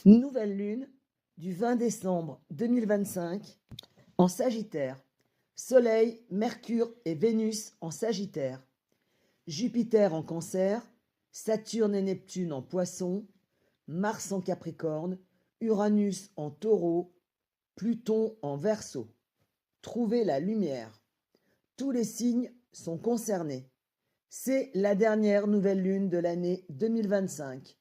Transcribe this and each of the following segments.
Nouvelle lune du 20 décembre 2025 en Sagittaire. Soleil, Mercure et Vénus en Sagittaire. Jupiter en Cancer, Saturne et Neptune en Poisson, Mars en Capricorne, Uranus en Taureau, Pluton en Verseau. Trouvez la lumière. Tous les signes sont concernés. C'est la dernière nouvelle lune de l'année 2025.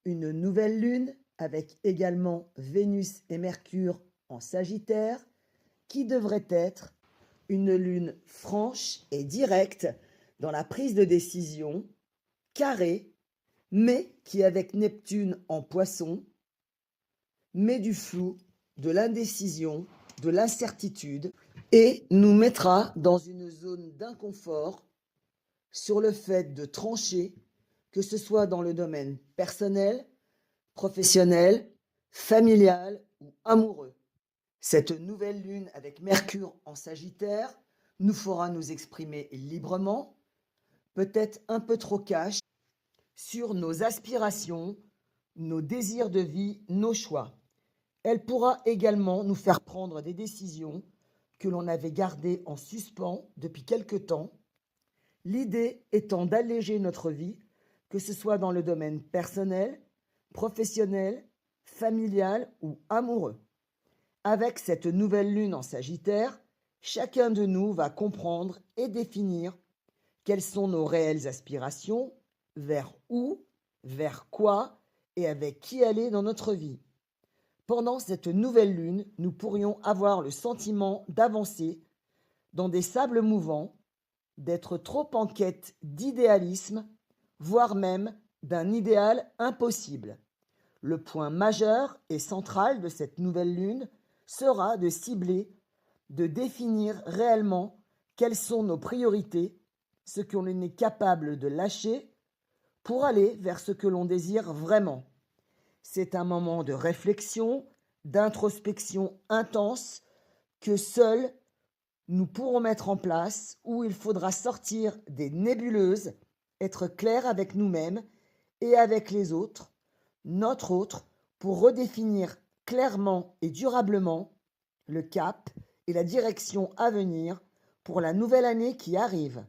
Une nouvelle lune avec également Vénus et Mercure en Sagittaire, qui devrait être une lune franche et directe dans la prise de décision, carrée, mais qui avec Neptune en Poisson, met du flou, de l'indécision, de l'incertitude, et nous mettra dans une zone d'inconfort sur le fait de trancher, que ce soit dans le domaine personnel, professionnel, familial ou amoureux. Cette nouvelle lune avec Mercure en Sagittaire nous fera nous exprimer librement, peut-être un peu trop cash, sur nos aspirations, nos désirs de vie, nos choix. Elle pourra également nous faire prendre des décisions que l'on avait gardées en suspens depuis quelque temps, l'idée étant d'alléger notre vie, que ce soit dans le domaine personnel, professionnel, familial ou amoureux. Avec cette nouvelle lune en Sagittaire, chacun de nous va comprendre et définir quelles sont nos réelles aspirations, vers où, vers quoi et avec qui aller dans notre vie. Pendant cette nouvelle lune, nous pourrions avoir le sentiment d'avancer dans des sables mouvants, d'être trop en quête d'idéalisme, voire même d'un idéal impossible. Le point majeur et central de cette nouvelle lune sera de cibler, de définir réellement quelles sont nos priorités, ce que l'on est capable de lâcher pour aller vers ce que l'on désire vraiment. C'est un moment de réflexion, d'introspection intense que seuls nous pourrons mettre en place, où il faudra sortir des nébuleuses, être clair avec nous-mêmes et avec les autres, notre autre, pour redéfinir clairement et durablement le cap et la direction à venir pour la nouvelle année qui arrive.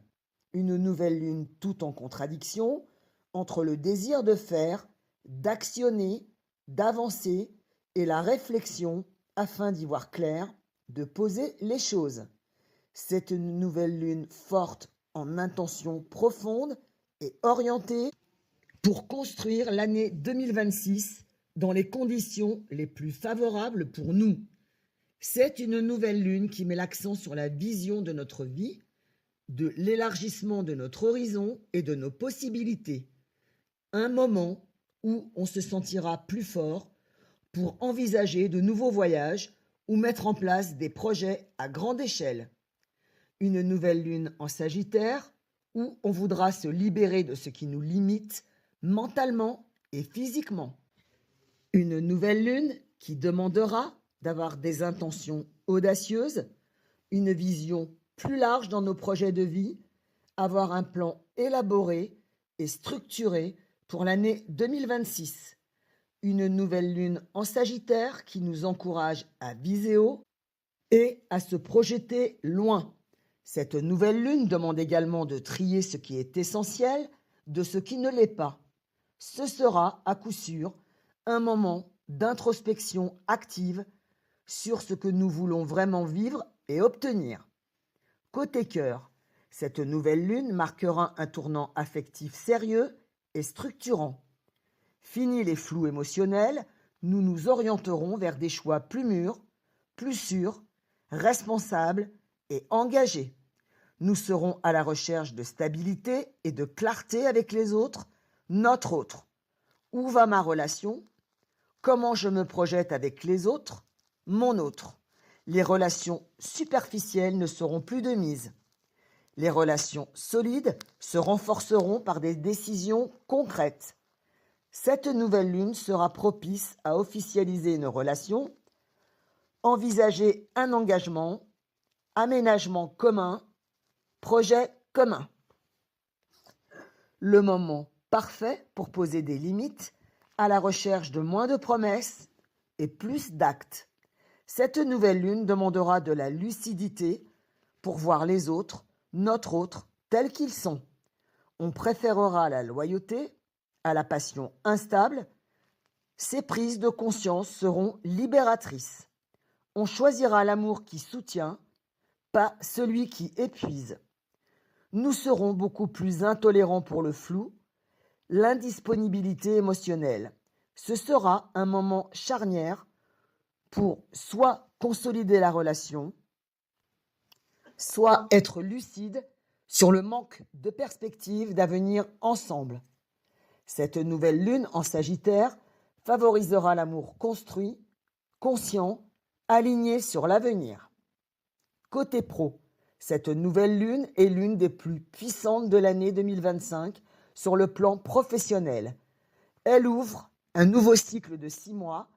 Une nouvelle lune tout en contradiction entre le désir de faire, d'actionner, d'avancer et la réflexion afin d'y voir clair, de poser les choses. C'est une nouvelle lune forte en intention profonde et orientée pour construire l'année 2026 dans les conditions les plus favorables pour nous. C'est une nouvelle lune qui met l'accent sur la vision de notre vie, de l'élargissement de notre horizon et de nos possibilités. Un moment où on se sentira plus fort pour envisager de nouveaux voyages ou mettre en place des projets à grande échelle. Une nouvelle lune en Sagittaire où on voudra se libérer de ce qui nous limite mentalement et physiquement. Une nouvelle lune qui demandera d'avoir des intentions audacieuses, une vision plus large dans nos projets de vie, avoir un plan élaboré et structuré pour l'année 2026. Une nouvelle lune en Sagittaire qui nous encourage à viser haut et à se projeter loin. Cette nouvelle lune demande également de trier ce qui est essentiel de ce qui ne l'est pas. Ce sera, à coup sûr, un moment d'introspection active sur ce que nous voulons vraiment vivre et obtenir. Côté cœur, cette nouvelle lune marquera un tournant affectif sérieux et structurant. Fini les flous émotionnels, nous nous orienterons vers des choix plus mûrs, plus sûrs, responsables et engagés. Nous serons à la recherche de stabilité et de clarté avec les autres, notre autre. Où va ma relation? Comment je me projette avec les autres? Mon autre. Les relations superficielles ne seront plus de mise. Les relations solides se renforceront par des décisions concrètes. Cette nouvelle lune sera propice à officialiser une relation, envisager un engagement, aménagement commun, projet commun. Le moment parfait pour poser des limites, à la recherche de moins de promesses et plus d'actes. Cette nouvelle lune demandera de la lucidité pour voir les autres, notre autre, tels qu'ils sont. On préférera la loyauté à la passion instable. Ces prises de conscience seront libératrices. On choisira l'amour qui soutient, pas celui qui épuise. Nous serons beaucoup plus intolérants pour le flou, l'indisponibilité émotionnelle. Ce sera un moment charnière pour soit consolider la relation, soit être lucide sur le manque de perspective d'avenir ensemble. Cette nouvelle lune en Sagittaire favorisera l'amour construit, conscient, aligné sur l'avenir. Côté pro, cette nouvelle lune est l'une des plus puissantes de l'année 2025 sur le plan professionnel. Elle ouvre un nouveau cycle de 6 mois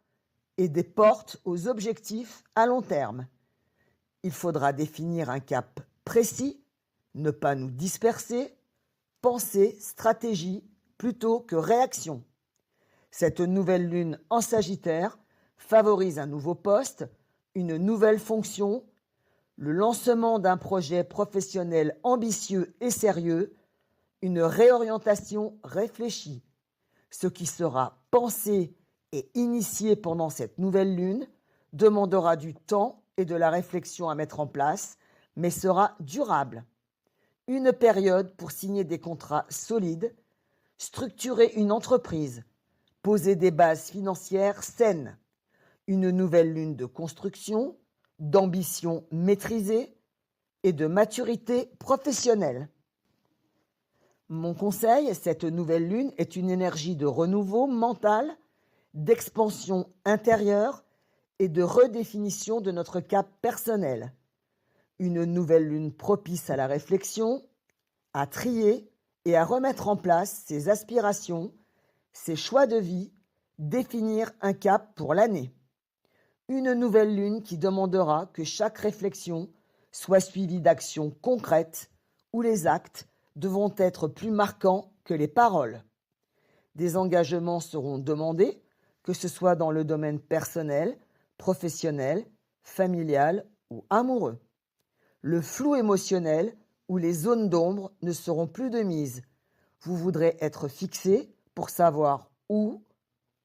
et des portes aux objectifs à long terme. Il faudra définir un cap précis, ne pas nous disperser, penser stratégie plutôt que réaction. Cette nouvelle lune en Sagittaire favorise un nouveau poste, une nouvelle fonction, le lancement d'un projet professionnel ambitieux et sérieux, une réorientation réfléchie. Ce qui sera pensé et initié pendant cette nouvelle lune demandera du temps et de la réflexion à mettre en place, mais sera durable. Une période pour signer des contrats solides, structurer une entreprise, poser des bases financières saines. Une nouvelle lune de construction, d'ambition maîtrisée et de maturité professionnelle. Mon conseil, cette nouvelle lune est une énergie de renouveau mental, d'expansion intérieure et de redéfinition de notre cap personnel. Une nouvelle lune propice à la réflexion, à trier et à remettre en place ses aspirations, ses choix de vie, définir un cap pour l'année. Une nouvelle lune qui demandera que chaque réflexion soit suivie d'actions concrètes où les actes devront être plus marquants que les paroles. Des engagements seront demandés, que ce soit dans le domaine personnel, professionnel, familial ou amoureux. Le flou émotionnel ou les zones d'ombre ne seront plus de mise. Vous voudrez être fixé pour savoir où,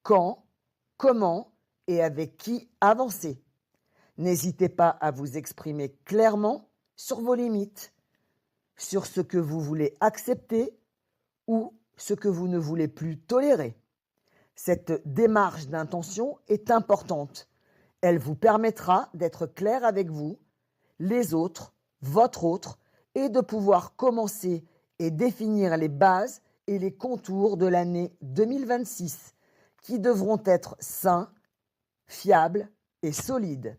quand, comment et avec qui avancer. N'hésitez pas à vous exprimer clairement sur vos limites, sur ce que vous voulez accepter ou ce que vous ne voulez plus tolérer. Cette démarche d'intention est importante. Elle vous permettra d'être clair avec vous, les autres, votre autre, et de pouvoir commencer et définir les bases et les contours de l'année 2026, qui devront être sains, fiables et solides.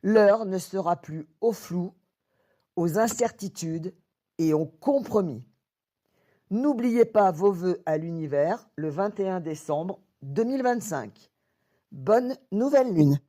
L'heure ne sera plus au flou, aux incertitudes et aux compromis. N'oubliez pas vos vœux à l'univers le 21 décembre 2025. Bonne nouvelle lune!